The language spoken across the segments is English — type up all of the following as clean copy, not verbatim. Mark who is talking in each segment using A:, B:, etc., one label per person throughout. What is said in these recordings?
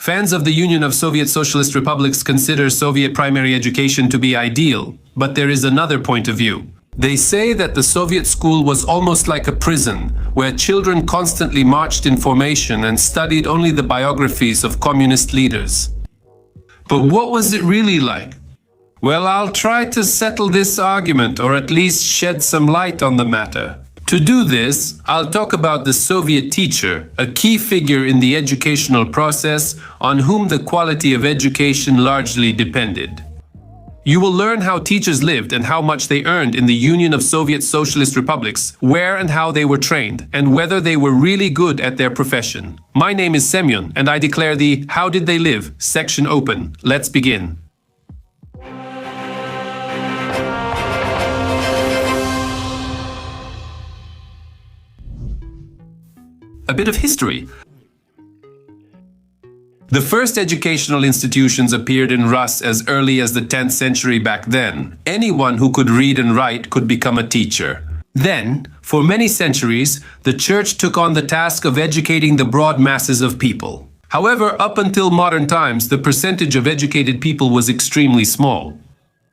A: Fans of the Union of Soviet Socialist Republics consider Soviet primary education to be ideal, but there is another point of view. They say that the Soviet school was almost like a prison, where children constantly marched in formation and studied only the biographies of communist leaders. But what was it really like? Well, I'll try to settle this argument, or at least shed some light on the matter. To do this, I'll talk about the Soviet teacher, a key figure in the educational process on whom the quality of education largely depended. You will learn how teachers lived and how much they earned in the Union of Soviet Socialist Republics, where and how they were trained, and whether they were really good at their profession. My name is Semyon, and I declare the How Did They Live section open. Let's begin. A bit of history. The first educational institutions appeared in Rus as early as the 10th century back then. Anyone who could read and write could become a teacher. Then, for many centuries, the church took on the task of educating the broad masses of people. However, up until modern times, the percentage of educated people was extremely small.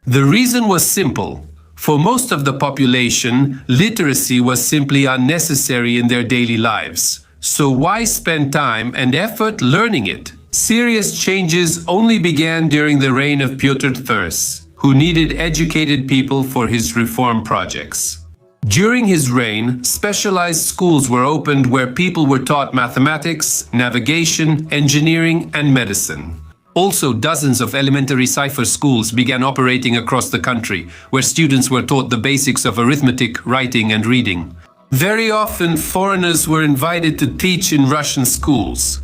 A: The reason was simple. For most of the population, literacy was simply unnecessary in their daily lives. So why spend time and effort learning it? Serious changes only began during the reign of Pyotr I, who needed educated people for his reform projects. During his reign, specialized schools were opened where people were taught mathematics, navigation, engineering, and medicine. Also, dozens of elementary cipher schools began operating across the country, where students were taught the basics of arithmetic, writing, and reading. Very often, foreigners were invited to teach in Russian schools.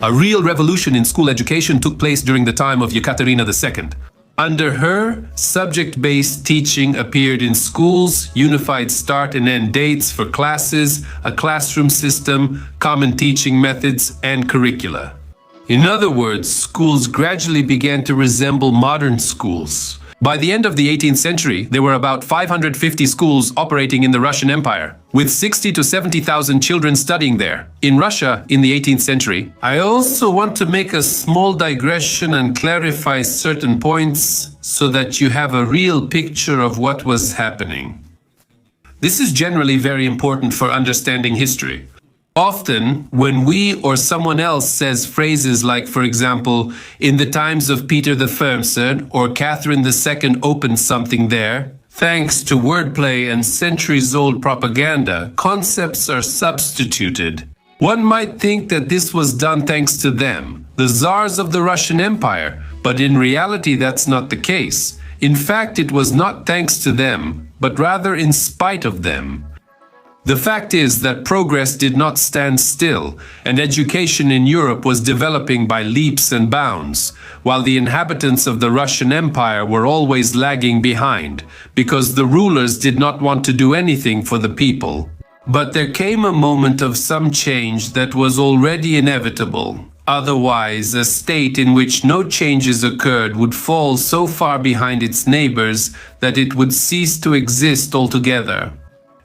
A: A real revolution in school education took place during the time of Ekaterina II. Under her, subject-based teaching appeared in schools, unified start and end dates for classes, a classroom system, common teaching methods, and curricula. In other words, schools gradually began to resemble modern schools. By the end of the 18th century, there were about 550 schools operating in the Russian Empire, with 60 to 70,000 children studying there. In Russia, in the 18th century, I also want to make a small digression and clarify certain points so that you have a real picture of what was happening. This is generally very important for understanding history. Often, when we or someone else says phrases like, for example, in the times of Peter the First or Catherine II opened something there, thanks to wordplay and centuries-old propaganda, concepts are substituted. One might think that this was done thanks to them, the czars of the Russian Empire, but in reality that's not the case. In fact, it was not thanks to them, but rather in spite of them. The fact is that progress did not stand still, and education in Europe was developing by leaps and bounds, while the inhabitants of the Russian Empire were always lagging behind, because the rulers did not want to do anything for the people. But there came a moment of some change that was already inevitable. Otherwise, a state in which no changes occurred would fall so far behind its neighbors that it would cease to exist altogether.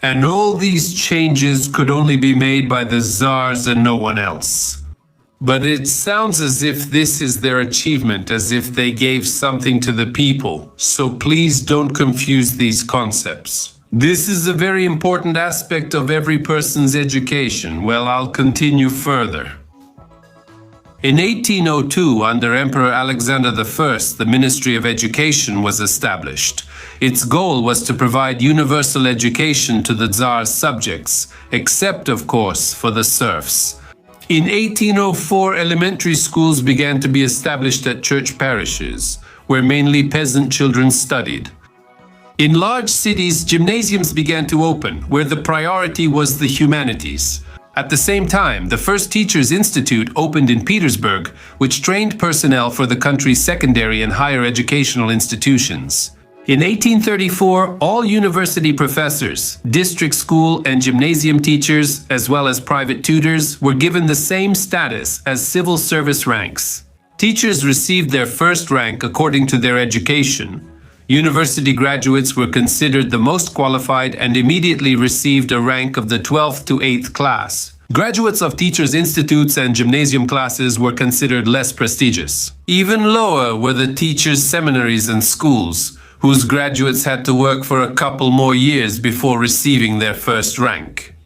A: And all these changes could only be made by the czars and no one else. But it sounds as if this is their achievement, as if they gave something to the people. So please don't confuse these concepts. This is a very important aspect of every person's education. Well, I'll continue further. In 1802, under Emperor Alexander I, the Ministry of Education was established. Its goal was to provide universal education to the Tsar's subjects, except, of course, for the serfs. In 1804, elementary schools began to be established at church parishes, where mainly peasant children studied. In large cities, gymnasiums began to open, where the priority was the humanities. At the same time, the first Teachers' Institute opened in Petersburg, which trained personnel for the country's secondary and higher educational institutions. In 1834, all university professors, district school and gymnasium teachers, as well as private tutors, were given the same status as civil service ranks. Teachers received their first rank according to their education. University graduates were considered the most qualified and immediately received a rank of the 12th to 8th class. Graduates of teachers' institutes and gymnasium classes were considered less prestigious. Even lower were the teachers' seminaries and schools, whose graduates had to work for a couple more years before receiving their first rank.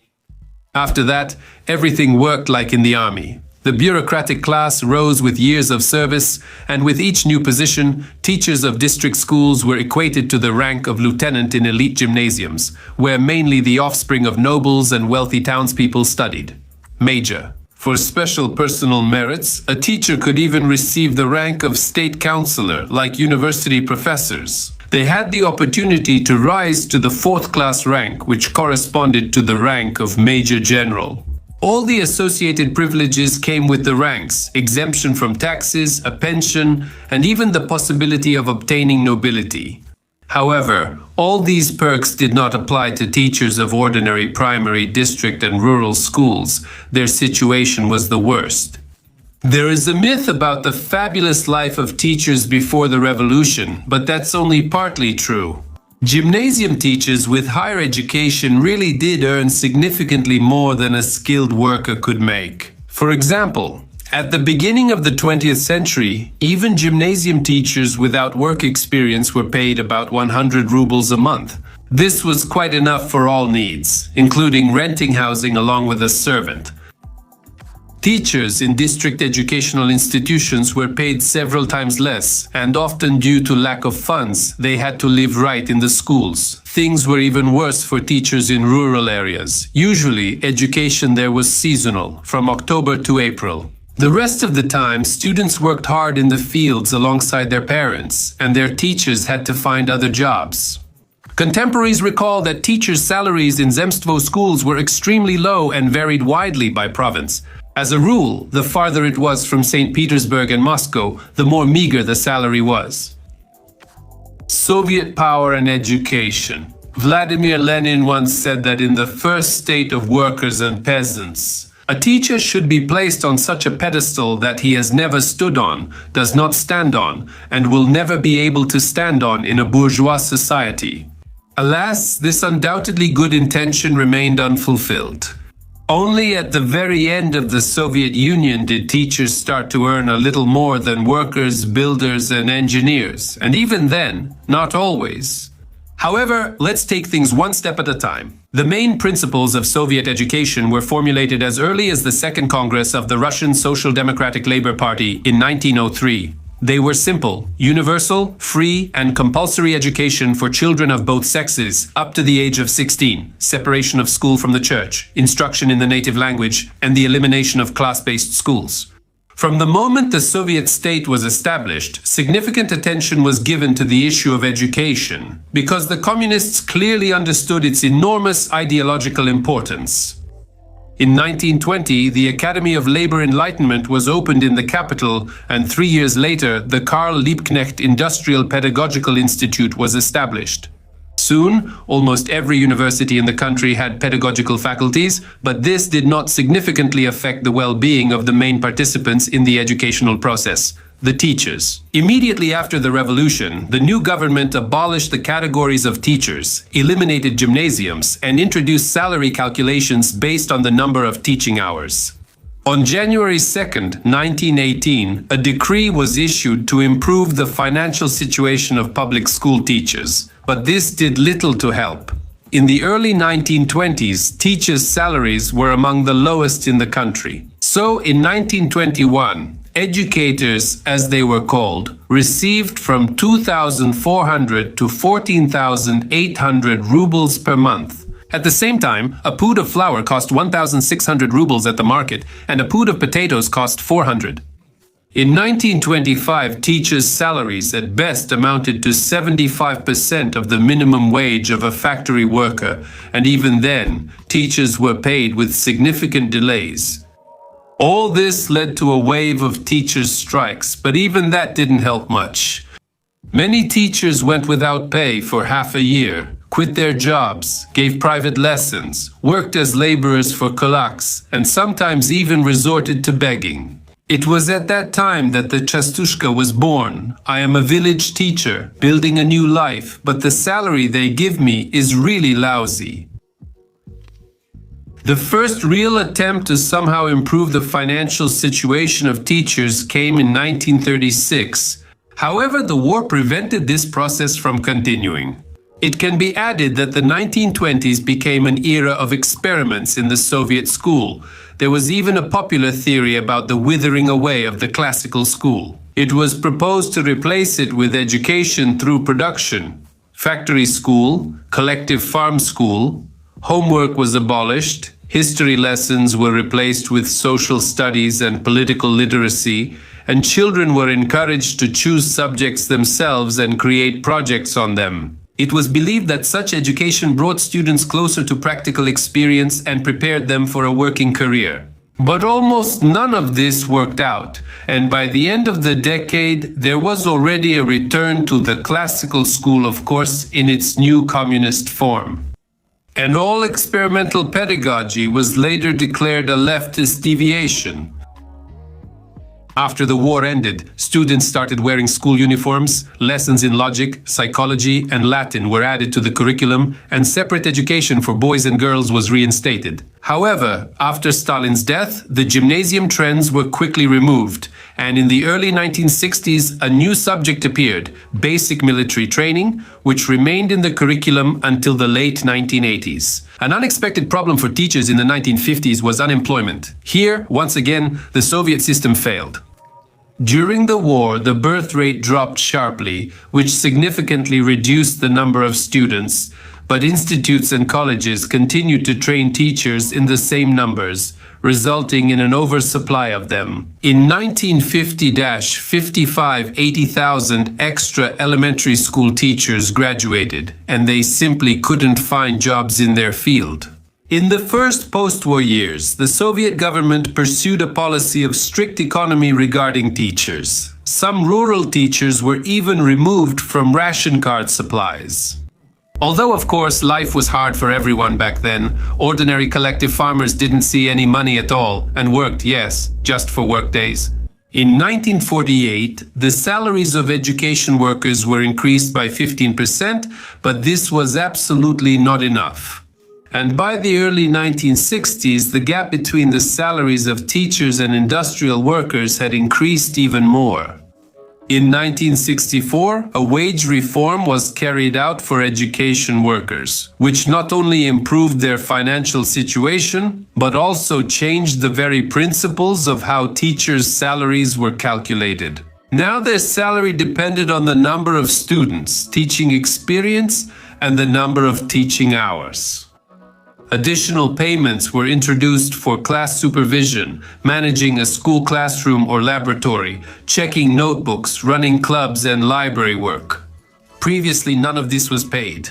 A: After that, everything worked like in the army. The bureaucratic class rose with years of service, and with each new position, teachers of district schools were equated to the rank of lieutenant in elite gymnasiums, where mainly the offspring of nobles and wealthy townspeople studied. Major. For special personal merits, a teacher could even receive the rank of state councillor, like university professors. They had the opportunity to rise to the fourth-class rank, which corresponded to the rank of Major General. All the associated privileges came with the ranks: exemption from taxes, a pension, and even the possibility of obtaining nobility. However, all these perks did not apply to teachers of ordinary primary, district, and rural schools. Their situation was the worst. There is a myth about the fabulous life of teachers before the revolution, but that's only partly true. Gymnasium teachers with higher education really did earn significantly more than a skilled worker could make. For example, at the beginning of the 20th century, even gymnasium teachers without work experience were paid about 100 rubles a month. This was quite enough for all needs, including renting housing along with a servant. Teachers in district educational institutions were paid several times less, and often due to lack of funds, they had to live right in the schools. Things were even worse for teachers in rural areas. Usually, education there was seasonal, from October to April. The rest of the time, students worked hard in the fields alongside their parents, and their teachers had to find other jobs. Contemporaries recall that teachers' salaries in Zemstvo schools were extremely low and varied widely by province. As a rule, the farther it was from St. Petersburg and Moscow, the more meager the salary was. Soviet power and education. Vladimir Lenin once said that in the first state of workers and peasants, a teacher should be placed on such a pedestal that he has never stood on, does not stand on, and will never be able to stand on in a bourgeois society. Alas, this undoubtedly good intention remained unfulfilled. Only at the very end of the Soviet Union did teachers start to earn a little more than workers, builders, and engineers, and even then, not always. However, let's take things one step at a time. The main principles of Soviet education were formulated as early as the Second Congress of the Russian Social Democratic Labor Party in 1903. They were simple: universal, free, and compulsory education for children of both sexes up to the age of 16, separation of school from the church, instruction in the native language, and the elimination of class-based schools. From the moment the Soviet state was established, significant attention was given to the issue of education, because the communists clearly understood its enormous ideological importance. In 1920, the Academy of Labor Enlightenment was opened in the capital, and 3 years later, the Karl Liebknecht Industrial Pedagogical Institute was established. Soon, almost every university in the country had pedagogical faculties, but this did not significantly affect the well-being of the main participants in the educational process: the teachers. Immediately after the revolution, the new government abolished the categories of teachers, eliminated gymnasiums, and introduced salary calculations based on the number of teaching hours. On January 2nd, 1918, a decree was issued to improve the financial situation of public school teachers, but this did little to help. In the early 1920s, teachers' salaries were among the lowest in the country. So, in 1921, educators, as they were called, received from 2,400 to 14,800 rubles per month. At the same time, a pud of flour cost 1,600 rubles at the market, and a pud of potatoes cost 400. In 1925, teachers' salaries at best amounted to 75% of the minimum wage of a factory worker, and even then, teachers were paid with significant delays. All this led to a wave of teachers' strikes, but even that didn't help much. Many teachers went without pay for half a year, quit their jobs, gave private lessons, worked as laborers for kulaks, and sometimes even resorted to begging. It was at that time that the Chastushka was born. I am a village teacher, building a new life, but the salary they give me is really lousy. The first real attempt to somehow improve the financial situation of teachers came in 1936. However, the war prevented this process from continuing. It can be added that the 1920s became an era of experiments in the Soviet school. There was even a popular theory about the withering away of the classical school. It was proposed to replace it with education through production. Factory school, collective farm school, homework was abolished, history lessons were replaced with social studies and political literacy, and children were encouraged to choose subjects themselves and create projects on them. It was believed that such education brought students closer to practical experience and prepared them for a working career. But almost none of this worked out, and by the end of the decade, there was already a return to the classical school, of course, in its new communist form. And all experimental pedagogy was later declared a leftist deviation. After the war ended, students started wearing school uniforms, lessons in logic, psychology, and Latin were added to the curriculum, and separate education for boys and girls was reinstated. However, after Stalin's death, the gymnasium trends were quickly removed, and in the early 1960s, a new subject appeared, basic military training, which remained in the curriculum until the late 1980s. An unexpected problem for teachers in the 1950s was unemployment. Here, once again, the Soviet system failed. During the war, the birth rate dropped sharply, which significantly reduced the number of students, but institutes and colleges continued to train teachers in the same numbers, resulting in an oversupply of them. In 1950-55, 80,000 extra elementary school teachers graduated, and they simply couldn't find jobs in their field. In the first post-war years, the Soviet government pursued a policy of strict economy regarding teachers. Some rural teachers were even removed from ration card supplies. Although, of course, life was hard for everyone back then, ordinary collective farmers didn't see any money at all and worked, yes, just for workdays. In 1948, the salaries of education workers were increased by 15%, but this was absolutely not enough. And by the early 1960s, the gap between the salaries of teachers and industrial workers had increased even more. In 1964, a wage reform was carried out for education workers, which not only improved their financial situation, but also changed the very principles of how teachers' salaries were calculated. Now their salary depended on the number of students, teaching experience, and the number of teaching hours. Additional payments were introduced for class supervision, managing a school classroom or laboratory, checking notebooks, running clubs and library work. Previously, none of this was paid.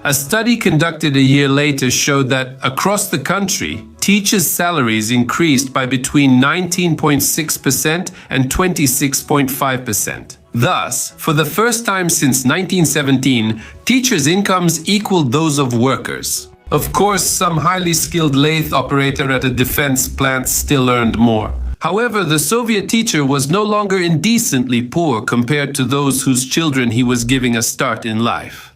A: A study conducted a year later showed that across the country, teachers' salaries increased by between 19.6% and 26.5%. Thus, for the first time since 1917, teachers' incomes equaled those of workers. Of course, some highly skilled lathe operator at a defense plant still earned more. However, the Soviet teacher was no longer indecently poor compared to those whose children he was giving a start in life.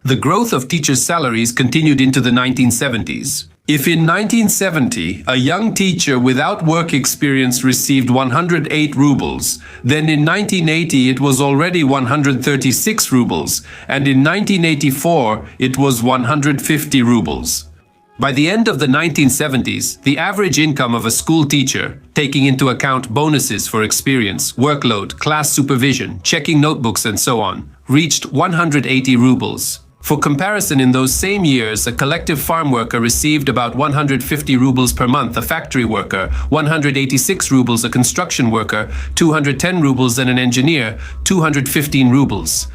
A: The growth of teachers' salaries continued into the 1970s. If in 1970, a young teacher without work experience received 108 rubles, then in 1980 it was already 136 rubles, and in 1984 it was 150 rubles. By the end of the 1970s, the average income of a school teacher, taking into account bonuses for experience, workload, class supervision, checking notebooks and so on, reached 180 rubles. For comparison, in those same years, a collective farm worker received about 150 rubles per month, a factory worker, 186 rubles, a construction worker, 210 rubles, and an engineer, 215 rubles.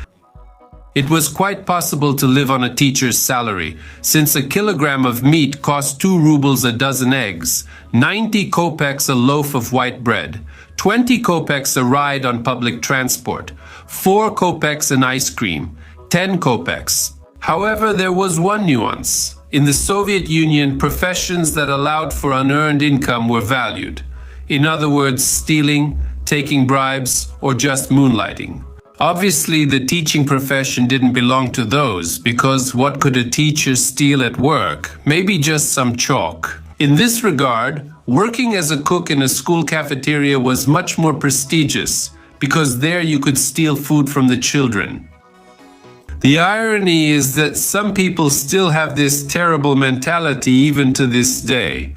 A: It was quite possible to live on a teacher's salary, since a kilogram of meat cost 2 rubles a dozen eggs, 90 kopecks a loaf of white bread, 20 kopecks a ride on public transport, 4 kopecks an ice cream, 10 kopecks. However, there was one nuance. In the Soviet Union, professions that allowed for unearned income were valued. In other words, stealing, taking bribes, or just moonlighting. Obviously, the teaching profession didn't belong to those, because what could a teacher steal at work? Maybe just some chalk. In this regard, working as a cook in a school cafeteria was much more prestigious, because there you could steal food from the children. The irony is that some people still have this terrible mentality even to this day.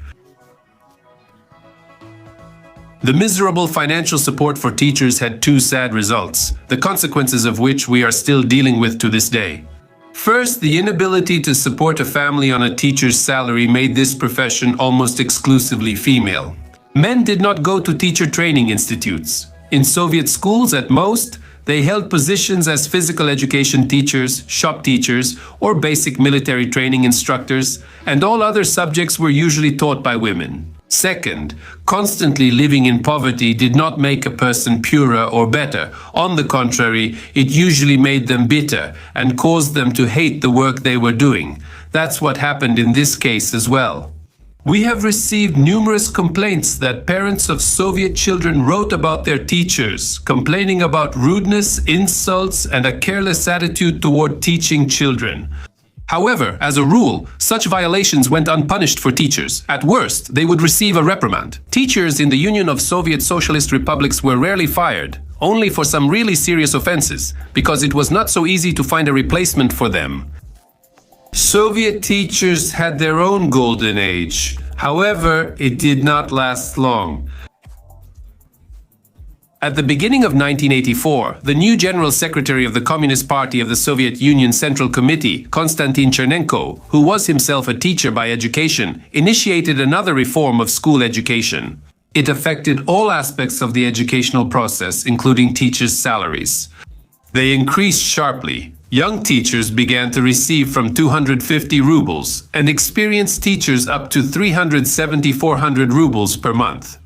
A: The miserable financial support for teachers had two sad results, the consequences of which we are still dealing with to this day. First, the inability to support a family on a teacher's salary made this profession almost exclusively female. Men did not go to teacher training institutes. In Soviet schools, at most, they held positions as physical education teachers, shop teachers, or basic military training instructors, and all other subjects were usually taught by women. Second, constantly living in poverty did not make a person purer or better. On the contrary, it usually made them bitter and caused them to hate the work they were doing. That's what happened in this case as well. We have received numerous complaints that parents of Soviet children wrote about their teachers, complaining about rudeness, insults, and a careless attitude toward teaching children. However, as a rule, such violations went unpunished for teachers. At worst, they would receive a reprimand. Teachers in the Union of Soviet Socialist Republics were rarely fired, only for some really serious offenses, because it was not so easy to find a replacement for them. Soviet teachers had their own golden age. However, it did not last long. At the beginning of 1984, the new General Secretary of the Communist Party of the Soviet Union Central Committee, Konstantin Chernenko, who was himself a teacher by education, initiated another reform of school education. It affected all aspects of the educational process, including teachers' salaries. They increased sharply. Young teachers began to receive from 250 rubles, and experienced teachers up to 370-400 rubles per month.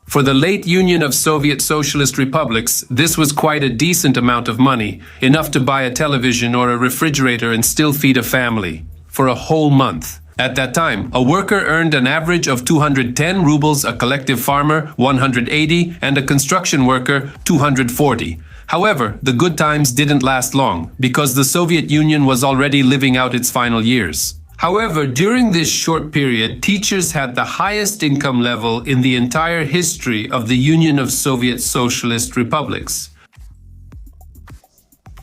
A: For the late Union of Soviet Socialist Republics, this was quite a decent amount of money, enough to buy a television or a refrigerator and still feed a family, for a whole month. At that time, a worker earned an average of 210 rubles, a collective farmer 180, and a construction worker 240. However, the good times didn't last long, because the Soviet Union was already living out its final years. However, during this short period, teachers had the highest income level in the entire history of the Union of Soviet Socialist Republics.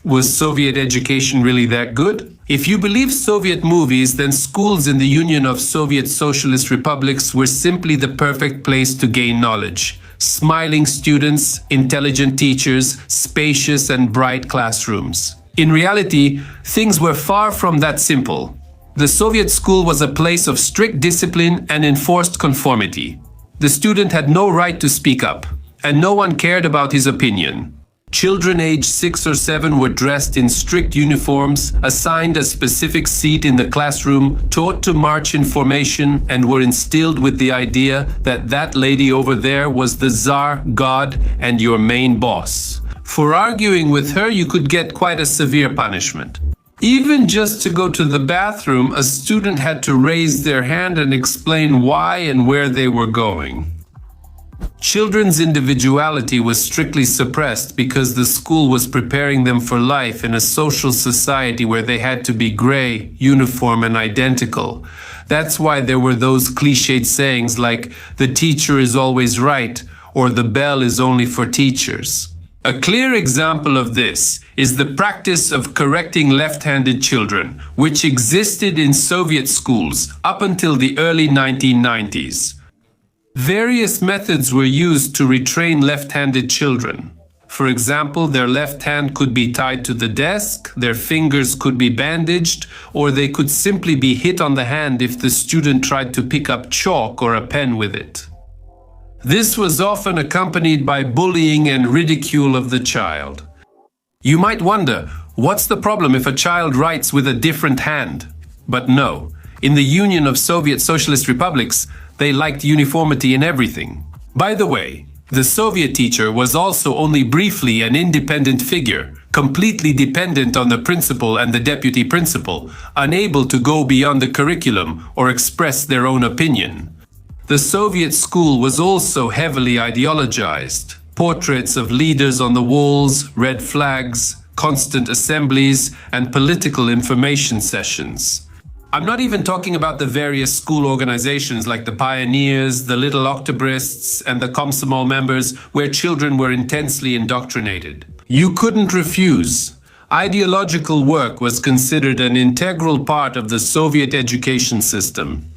A: Was Soviet education really that good? If you believe Soviet movies, then schools in the Union of Soviet Socialist Republics were simply the perfect place to gain knowledge. Smiling students, intelligent teachers, spacious and bright classrooms. In reality, things were far from that simple. The Soviet school was a place of strict discipline and enforced conformity. The student had no right to speak up, and no one cared about his opinion. Children aged 6 or 7 were dressed in strict uniforms, assigned a specific seat in the classroom, taught to march in formation, and were instilled with the idea that that lady over there was the Tsar, God, and your main boss. For arguing with her, you could get quite a severe punishment. Even just to go to the bathroom, a student had to raise their hand and explain why and where they were going. Children's individuality was strictly suppressed because the school was preparing them for life in a social society where they had to be gray, uniform, and identical. That's why there were those cliched sayings like, "The teacher is always right," or "The bell is only for teachers." A clear example of this is the practice of correcting left-handed children, which existed in Soviet schools up until the early 1990s. Various methods were used to retrain left-handed children. For example, their left hand could be tied to the desk, their fingers could be bandaged, or they could simply be hit on the hand if the student tried to pick up chalk or a pen with it. This was often accompanied by bullying and ridicule of the child. You might wonder, what's the problem if a child writes with a different hand? But no, in the Union of Soviet Socialist Republics, they liked uniformity in everything. By the way, the Soviet teacher was also only briefly an independent figure, completely dependent on the principal and the deputy principal, unable to go beyond the curriculum or express their own opinion. The Soviet school was also heavily ideologized. portraits of leaders on the walls, red flags, constant assemblies, and political information sessions. I'm not even talking about the various school organizations like the Pioneers, the Little Octobrists, and the Komsomol members, where children were intensely indoctrinated. You couldn't refuse. Ideological work was considered an integral part of the Soviet education system.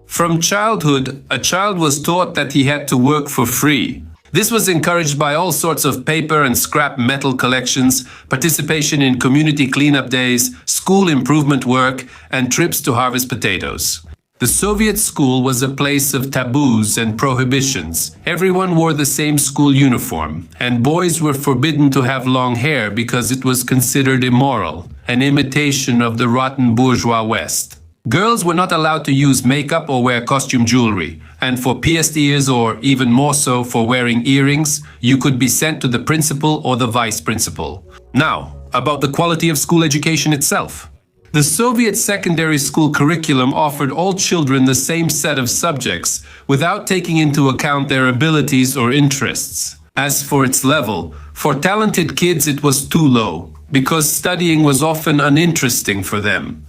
A: From childhood, a child was taught that he had to work for free. This was encouraged by all sorts of paper and scrap metal collections, participation in community cleanup days, school improvement work, and trips to harvest potatoes. The Soviet school was a place of taboos and prohibitions. Everyone wore the same school uniform, and boys were forbidden to have long hair because it was considered immoral, an imitation of the rotten bourgeois West. Girls were not allowed to use makeup or wear costume jewelry, and for pierced ears or, even more so, for wearing earrings, you could be sent to the principal or the vice principal. Now, about the quality of school education itself. The Soviet secondary school curriculum offered all children the same set of subjects, without taking into account their abilities or interests. As for its level, for talented kids it was too low, because studying was often uninteresting for them.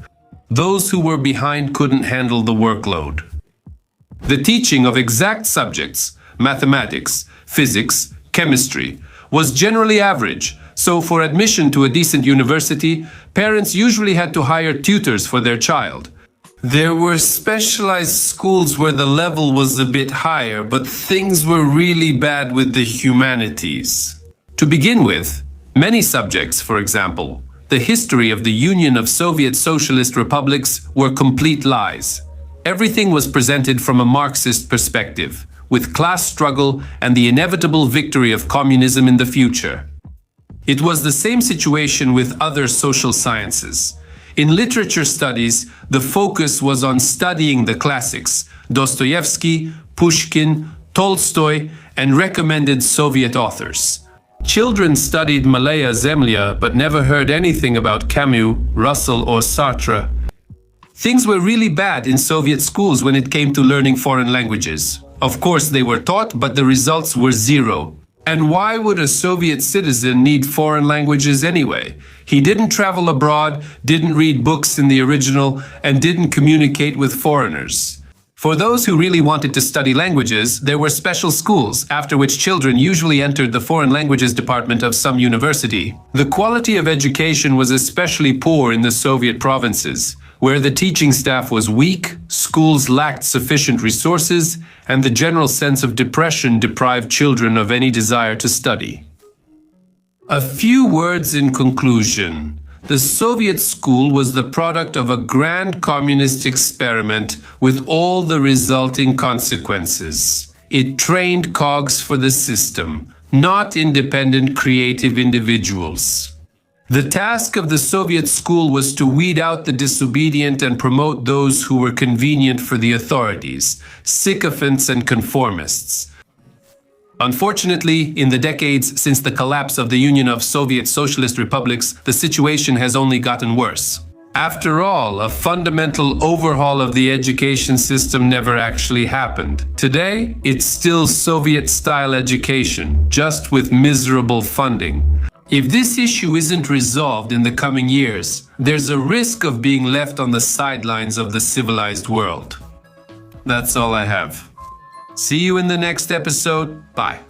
A: Those who were behind couldn't handle the workload. The teaching of exact subjects, mathematics, physics, chemistry, was generally average, so for admission to a decent university, parents usually had to hire tutors for their child. There were specialized schools where the level was a bit higher, but things were really bad with the humanities. To begin with, many subjects, for example, the history of the Union of Soviet Socialist Republics, were complete lies. Everything was presented from a Marxist perspective, with class struggle and the inevitable victory of communism in the future. It was the same situation with other social sciences. In literature studies, the focus was on studying the classics, Dostoevsky, Pushkin, Tolstoy, and recommended Soviet authors. Children studied Malaya Zemlya but never heard anything about Camus, Russell, or Sartre. Things were really bad in Soviet schools when it came to learning foreign languages. Of course, they were taught, but the results were zero. And why would a Soviet citizen need foreign languages anyway? He didn't travel abroad, didn't read books in the original, and didn't communicate with foreigners. For those who really wanted to study languages, there were special schools, after which children usually entered the foreign languages department of some university. The quality of education was especially poor in the Soviet provinces, where the teaching staff was weak, schools lacked sufficient resources, and the general sense of depression deprived children of any desire to study. A few words in conclusion. The Soviet school was the product of a grand communist experiment with all the resulting consequences. It trained cogs for the system, not independent creative individuals. The task of the Soviet school was to weed out the disobedient and promote those who were convenient for the authorities, sycophants and conformists. Unfortunately, in the decades since the collapse of the Union of Soviet Socialist Republics, the situation has only gotten worse. After all, a fundamental overhaul of the education system never actually happened. Today, it's still Soviet-style education, just with miserable funding. If this issue isn't resolved in the coming years, there's a risk of being left on the sidelines of the civilized world. That's all I have. See you in the next episode. Bye.